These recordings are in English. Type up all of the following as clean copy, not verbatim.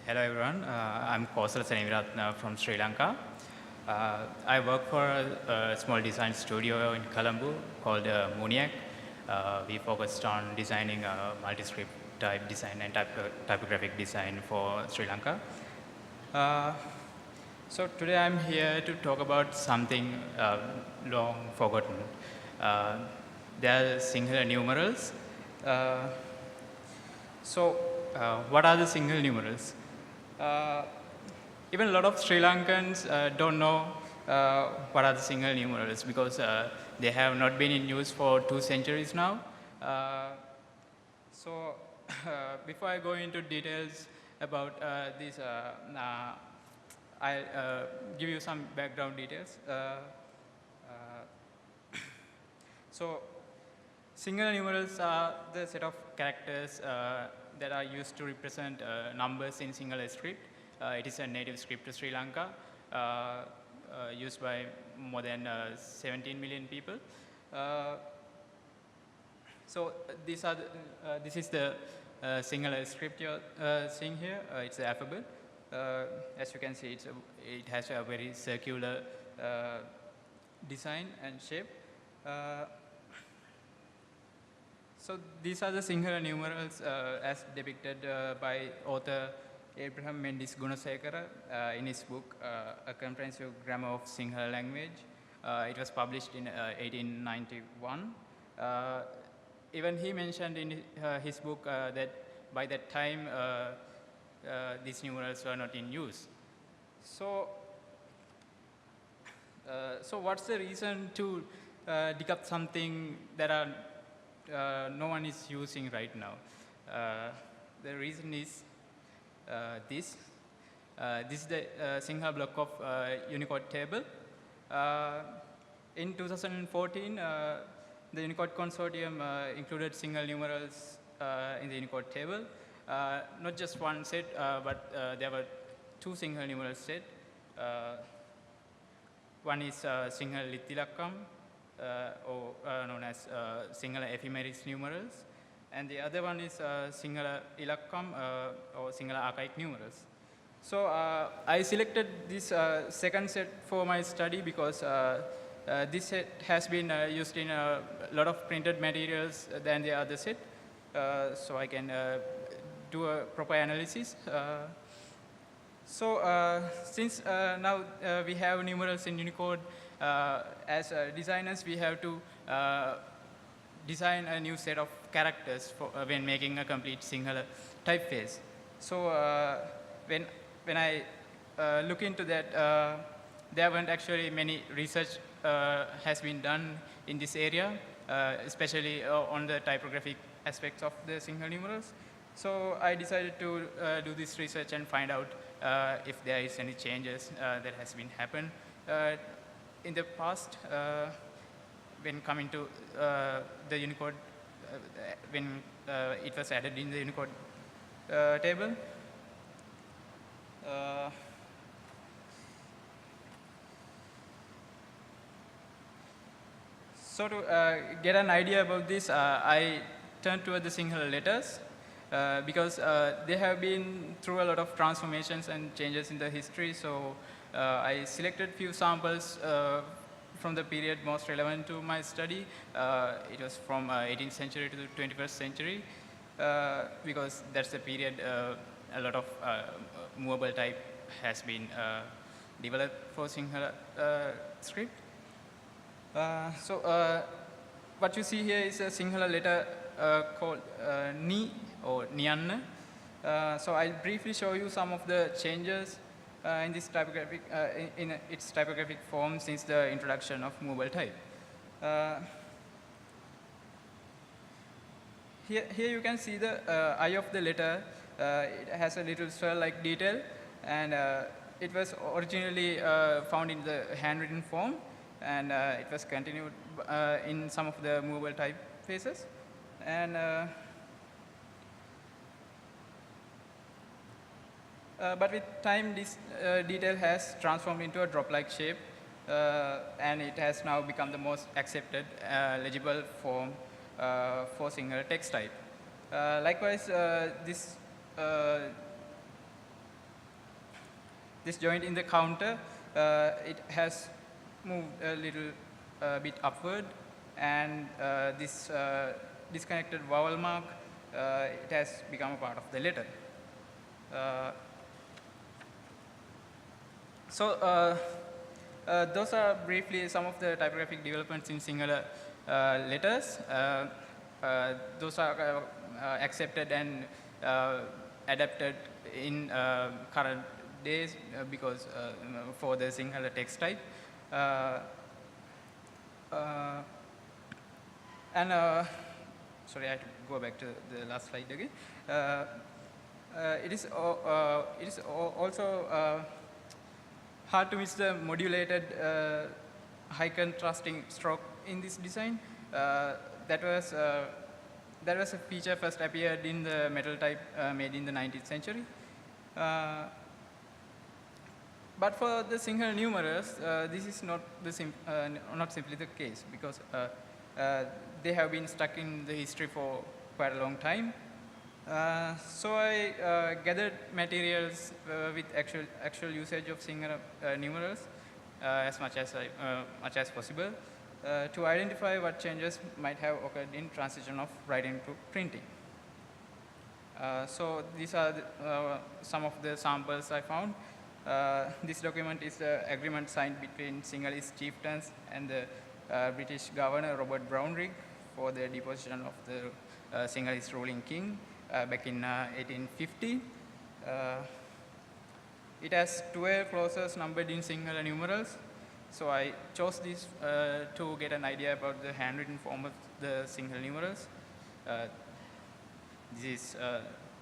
Hello everyone, I'm Kosala Senevirathne from Sri Lanka. I work for a small design studio in Colombo called Muniac. We focused on designing multi-script type design and typographic design for Sri Lanka. So today I'm here to talk about something long forgotten. They are Sinhala numerals. What are the single numerals? Even a lot of Sri Lankans don't know what are the single numerals because they have not been in use for 2 centuries now. Before I go into details about this, I'll give you some background details. Single numerals are the set of characters that are used to represent numbers in Sinhala script. It is a native script to Sri Lanka, used by more than 17 million people. This is the Sinhala script you're seeing here. It's the alphabet. As you can see, it has a very circular design and shape. So these are the Sinhala numerals as depicted by author Abraham Mendes Gunasekara in his book, A Comprehensive Grammar of Sinhala Language. It was published in 1891. Even he mentioned in his book that by that time these numerals were not in use. So what's the reason to dig up something that no one is using right now? The reason is this. This is the Sinhala block of Unicode table. In 2014, the Unicode Consortium included single numerals in the Unicode table. Not just one set, but there were 2 single numeral sets. One is Sinhala Lithilakkam, or known as Sinhala ephemeris numerals, and the other one is Sinhala Ilakkam or Sinhala archaic numerals. So I selected this second set for my study because this set has been used in a lot of printed materials than the other set, so I can do a proper analysis. Since now we have numerals in Unicode, as designers we have to design a new set of characters for, when making a complete Sinhala typeface. So when I look into that, there weren't actually many research has been done in this area, especially on the typographic aspects of the Sinhala numerals. So I decided to do this research and find out if there is any changes that has been happened in the past when coming to the Unicode, when it was added in the Unicode table. So to get an idea about this, I turned toward the Sinhala letters because they have been through a lot of transformations and changes in the history. So I selected few samples from the period most relevant to my study. It was from 18th century to the 21st century because that's the period a lot of movable type has been developed for Sinhala script. What you see here is a Sinhala letter called Ni or Niyanna. So I'll briefly show you some of the changes in this typographic, in its typographic form since the introduction of movable type. Here you can see the eye of the letter. It has a little swirl-like detail, and it was originally found in the handwritten form, and it was continued in some of the movable typefaces. And but with time, this detail has transformed into a drop-like shape, and it has now become the most accepted legible form for Sinhala text type. Likewise, this this joint in the counter, it has moved a little bit upward, and this disconnected vowel mark, it has become a part of the letter. Those are briefly some of the typographic developments in Sinhala letters. Those are accepted and adapted in current days because for the Sinhala text type. Sorry, I have to go back to the last slide again. It is also hard to miss the modulated high contrasting stroke in this design. That was a feature first appeared in the metal type made in the 19th century. But for the Sinhala numerals, this is not simply the case, because they have been stuck in the history for quite a long time. So I gathered materials with actual usage of Sinhala numerals as much as possible to identify what changes might have occurred in transition of writing to printing. So these are some of the samples I found. This document is the agreement signed between Sinhalese chieftains and the British governor Robert Brownrigg for the deposition of the Sinhalese ruling king back in 1850. It has 12 clauses numbered in Sinhala numerals. So I chose this to get an idea about the handwritten form of the Sinhala numerals. This is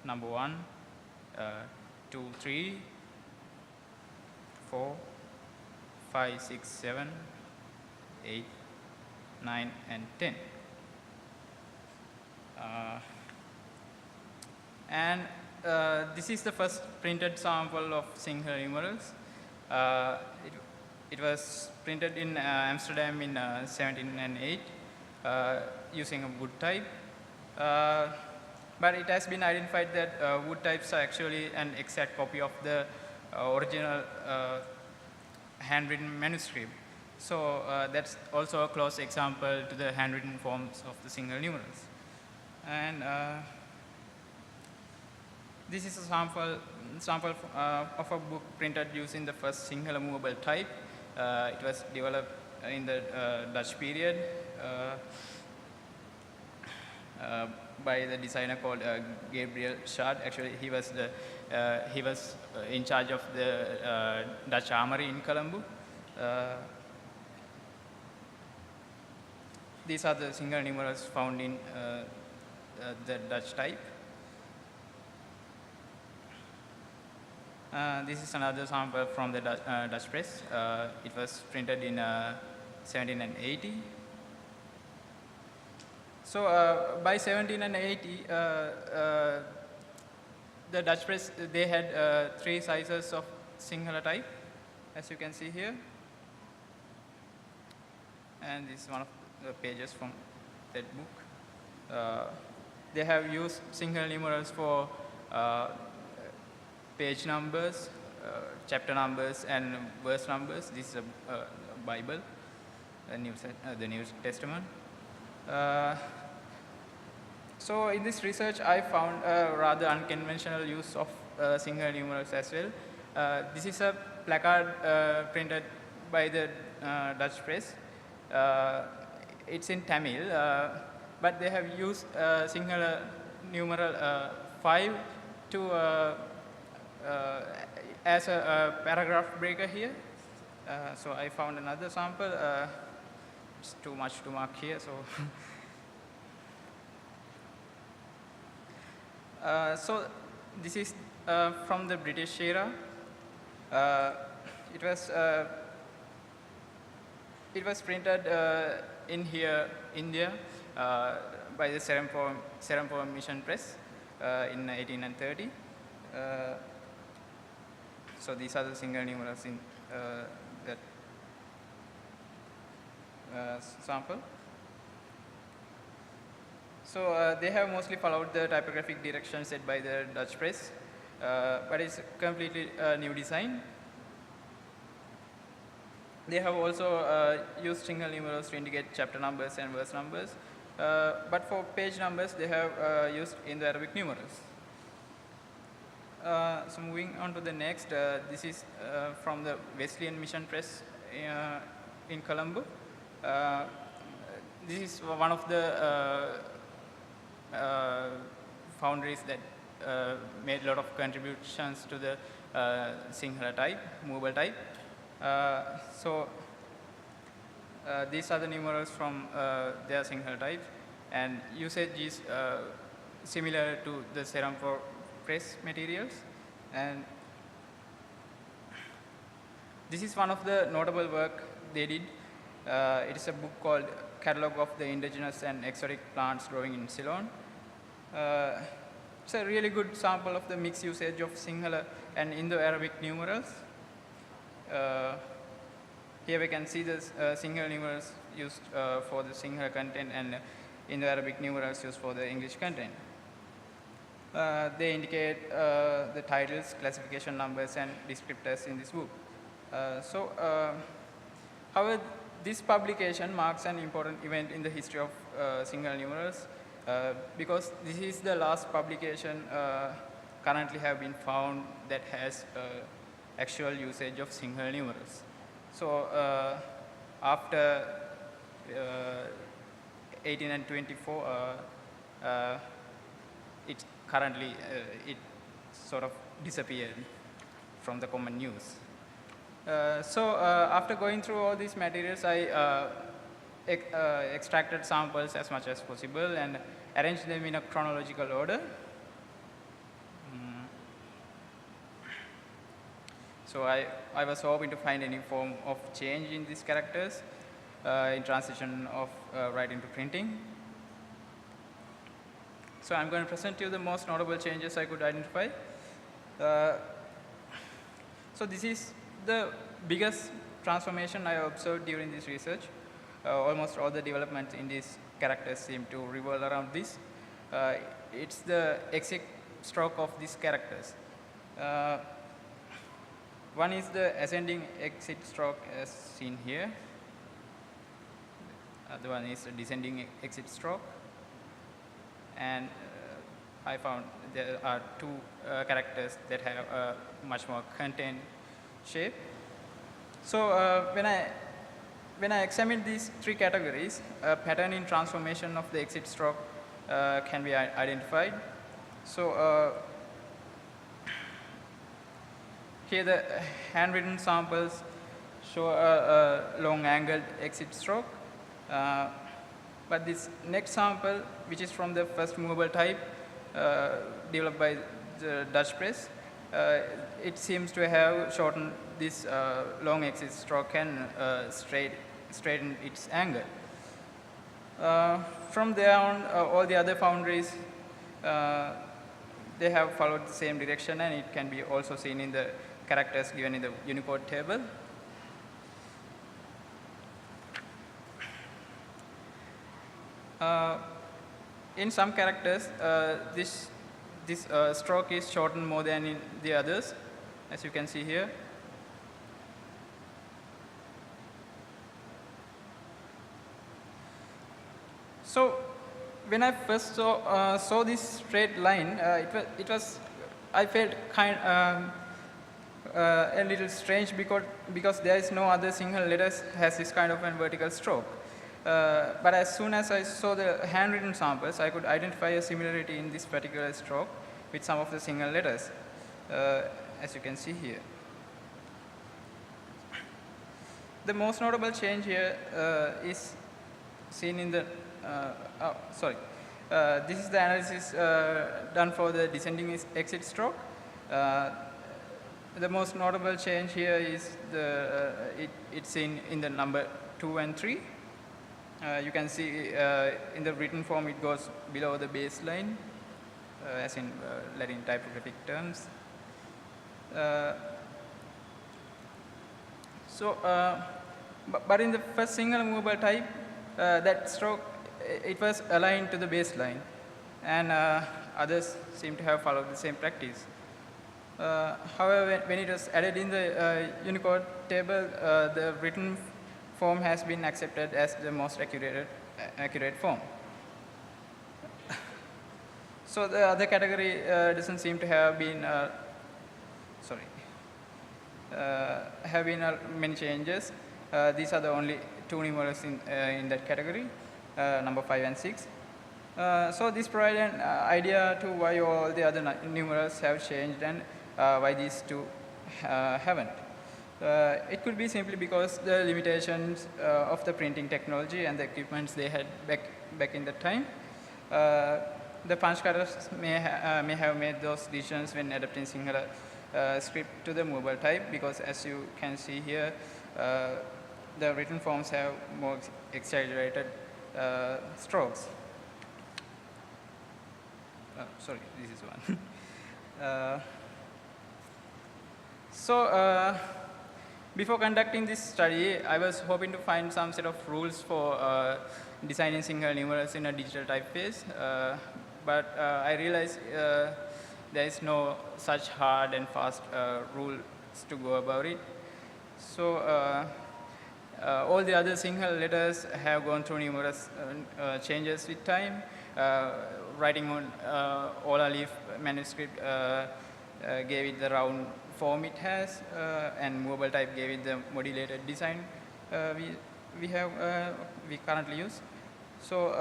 number 1, 2, 3, 4, 5, 6, 7, 8, 9, and 10. This is the first printed sample of Sinhala numerals. It was printed in Amsterdam in 1708 using a wood type. But it has been identified that wood types are actually an exact copy of the original handwritten manuscript. So that's also a close example to the handwritten forms of the Sinhala numerals. And this is a sample of a book printed using the first Sinhala movable type. It was developed in the Dutch period by the designer called Gabriel Schad. Actually, he was in charge of the Dutch Armory in Colombo. These are the Sinhala numerals found in the Dutch type. This is another sample from the Dutch press. It was printed in 1780. So by 1780, the Dutch press, they had 3 sizes of Sinhala type, as you can see here. And this is one of the pages from that book. They have used Sinhala numerals for page numbers, chapter numbers, and verse numbers. This is a Bible, the New Testament. So in this research, I found a rather unconventional use of Sinhala numerals as well. This is a placard printed by the Dutch press. It's in Tamil, but they have used Sinhala numeral 5 to as a paragraph breaker here. So I found another sample. It's too much to mark here, so. So this is from the British era. It was printed in here, India, by the Serampore Mission Press in 1830. So these are the Sinhala numerals in that sample. So they have mostly followed the typographic directions set by the Dutch press, but it's a completely new design. They have also used single numerals to indicate chapter numbers and verse numbers, but for page numbers they have used Indo-Arabic numerals. So moving on to the next, this is from the Wesleyan Mission Press in Colombo. This is one of the foundries that made a lot of contributions to the Sinhala type, movable type. So these are the numerals from their Sinhala type, and usage is similar to the serum for press materials. And this is one of the notable work they did. It is a book called Catalogue of the Indigenous and Exotic Plants Growing in Ceylon. It's a really good sample of the mixed usage of Sinhala and Indo-Arabic numerals. Here we can see the Sinhala numerals used for the Sinhala content and Indo-Arabic numerals used for the English content. They indicate the titles, classification numbers, and descriptors in this book. However, this publication marks an important event in the history of Sinhala numerals because this is the last publication currently have been found that has actual usage of Sinhala numerals. So after 1824, it currently it sort of disappeared from the common use. After going through all these materials, I extracted samples as much as possible and arranged them in a chronological order. So I was hoping to find any form of change in these characters in transition of writing to printing. So I'm going to present you the most notable changes I could identify. So this is the biggest transformation I observed during this research. Almost all the developments in these characters seem to revolve around this. It's the exit stroke of these characters. One is the ascending exit stroke as seen here. The one is the descending exit stroke. And I found there are two characters that have a much more contained shape. So when I examine these three categories, a pattern in transformation of the exit stroke can be identified. So here the handwritten samples show a long angled exit stroke. But this next sample, which is from the first movable type developed by the Dutch press, it seems to have shortened this long exit stroke and straightened its angle. From there on, all the other foundries, they have followed the same direction, and it can be also seen in the characters given in the Unicode table. In some characters, this stroke is shortened more than in the others, as you can see here. So when I first saw this straight line, I felt a little strange because there is no other single letters has this kind of a vertical stroke. But as soon as I saw the handwritten samples, I could identify a similarity in this particular stroke with some of the single letters, as you can see here. The most notable change here is seen in the, this is the analysis done for the descending exit stroke. The most notable change here is it's seen in the number 2 and 3. You can see in the written form it goes below the baseline, as in Latin typographic terms. But in the first single movable type, that stroke, it was aligned to the baseline, and others seem to have followed the same practice. However, when it was added in the Unicode table, the written form has been accepted as the most accurate form. So the other category doesn't seem to have been, have been many changes. These are the only two numerals in that category, number 5 and 6. So this provides an idea to why all the other numerals have changed and why these two haven't. It could be simply because the limitations of the printing technology and the equipments they had back in that time. The punch cutters may have made those decisions when adapting Sinhala script to the movable type, because as you can see here, the written forms have more exaggerated strokes. Sorry, this is one. Before conducting this study, I was hoping to find some set of rules for designing Sinhala numerals in a digital typeface, but I realized there is no such hard and fast rules to go about it. So all the other Sinhala letters have gone through numerous changes with time. Writing on Ola leaf manuscript gave it the round form it has, and mobile type gave it the modulated design we currently use. So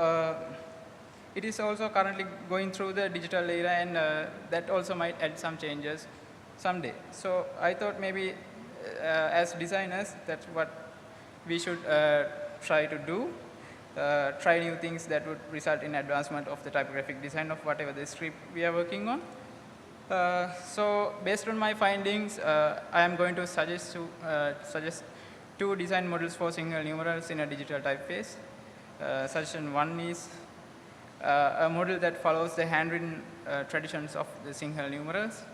it is also currently going through the digital era, and that also might add some changes someday. So I thought maybe as designers, that's what we should try to do. Try new things that would result in advancement of the typographic design of whatever the script we are working on. So based on my findings, I am going to suggest two design models for Sinhala numerals in a digital typeface. Suggestion 1 is a model that follows the handwritten traditions of the Sinhala numerals.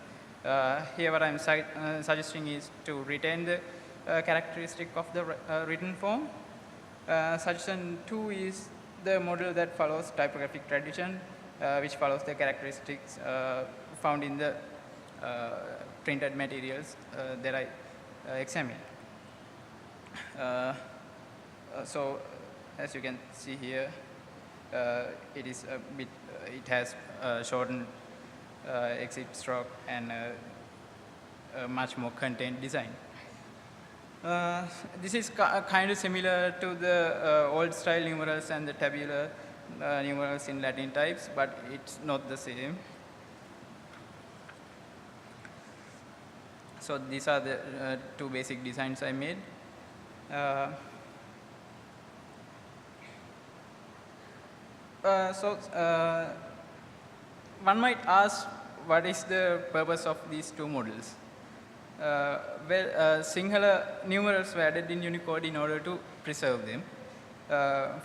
Here what I am suggesting is to retain the characteristic of the written form. Suggestion 2 is the model that follows typographic tradition, which follows the characteristics found in the printed materials that I examined. So as you can see here, it is a bit, it has shortened exit stroke and a much more contained design. This is kind of similar to the old style numerals and the tabular numerals in Latin types, but it's not the same. So these are the two basic designs I made. One might ask, what is the purpose of these two models? Sinhala numerals were added in Unicode in order to preserve them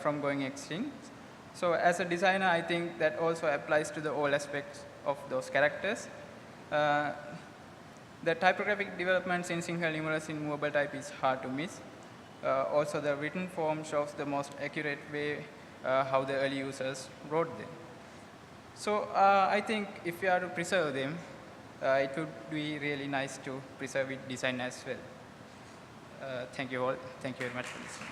from going extinct. So as a designer, I think that also applies to the all aspects of those characters. The typographic developments in Sinhala numerals in movable type is hard to miss. Also, the written form shows the most accurate way how the early users wrote them. So I think if we are to preserve them, it would be really nice to preserve it design as well. Thank you all. Thank you very much for listening.